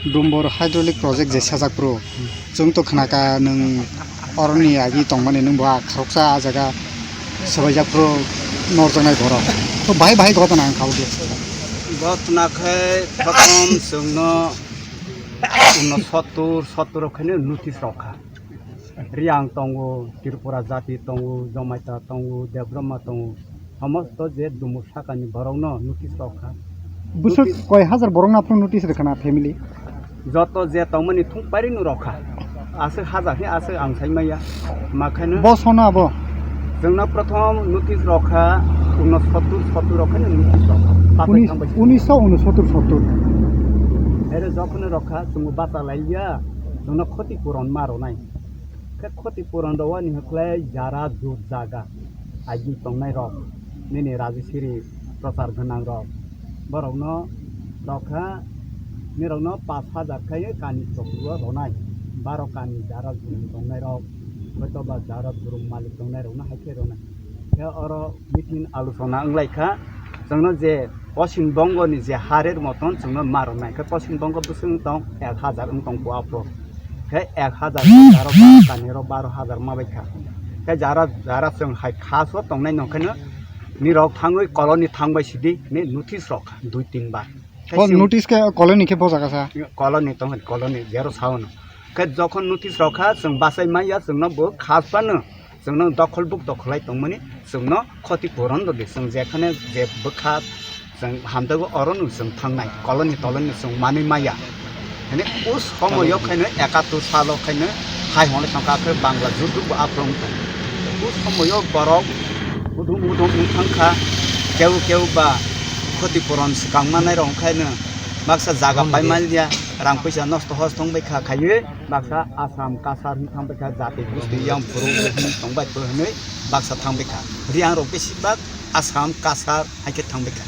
Dumbor hydraulic project je sajak pro chung to khnaka nung orni agi tongmani nung ba khroksa jaga sabajak pro norjanai gora to bai gotana ang khawde gotna khai prothom sungno 70 okhane notice rakha riang tongo tirpura jati tongo jomaita tongo debrahma tongo সমস্ত যে দুমুর সাকানি বরংনো notice রাখা busur koi hazar borong na pro notice rekhana family যত যে তমনি Thuong পারিনু রাখা আছে হাজারনি আছে আংসাইমাইয়া মাখানো bo sona bo जोंना प्रथम নোটিস রাখা 69 ওখানে নোটিস রাখা 1969 এর যখন রাখা তুমি বাতা লাইয়া जोंना ক্ষতিপূরণ মারো নাই ক্ষতিপূরণ দেওয়া নি হকলে যারা দুধ জায়গা আইজি তংনাই রক নিনে রাজেশিরি প্রচার গনাং রক বরংনো রাখা নিরংনো 5000 খায় কানি চকুয়া রনাই 12 কানি যারা জুন তংনাই রক হয়তো বা যারা দুরুম মালিক তংনাই রক না হাইকে রনাই হে অর মিটিং আলোচনা আংলাইখা जोंनो जे পশ্চিম বঙ্গনি যে হারের মতন जोंनो মারনাই পশ্চিম বঙ্গ বসুং তং 1000 তং পোয়াপো হে 1000 যারা কানিরো 12000 মাবাইখা হে যারা जों हाय खासो तंनाय नखानो निरक थाङै कलनि थांबाय सिदि ने नोटिस रख 2-3 बार bo notice ke colony ke bo jaga sa कलनि तंग कलनि जेरो सावन के जखन नोटिस रखा जों बासाय माइया जोंनो बो खासबानो जोंनो दखलबुक दखलाय तंमनि जोंनो क्षतिपूरण दे जों जेखाने जे बखा जों हामदागो अरन जों थांनाय कलनि तलनि जों माने माइया माने उस समय खायनो 71 साल खायनो हाय हने थांखाखो बांला जुदुब आप्रम उस समय बरफ उदुम थांखा केव बा क्षतिपूरण सिखांनानै रंखायनो माखसा जागा पाइमालिया रां पैसा नष्ट हस थंबायखा खायो माखसा आसाम कासार थांबायखा जाति बुस्तियाव बरफ थंबाय बोहनै बाक्सा थांबायखा रियां र बेसिबा आसाम कासार हायके थांबायखा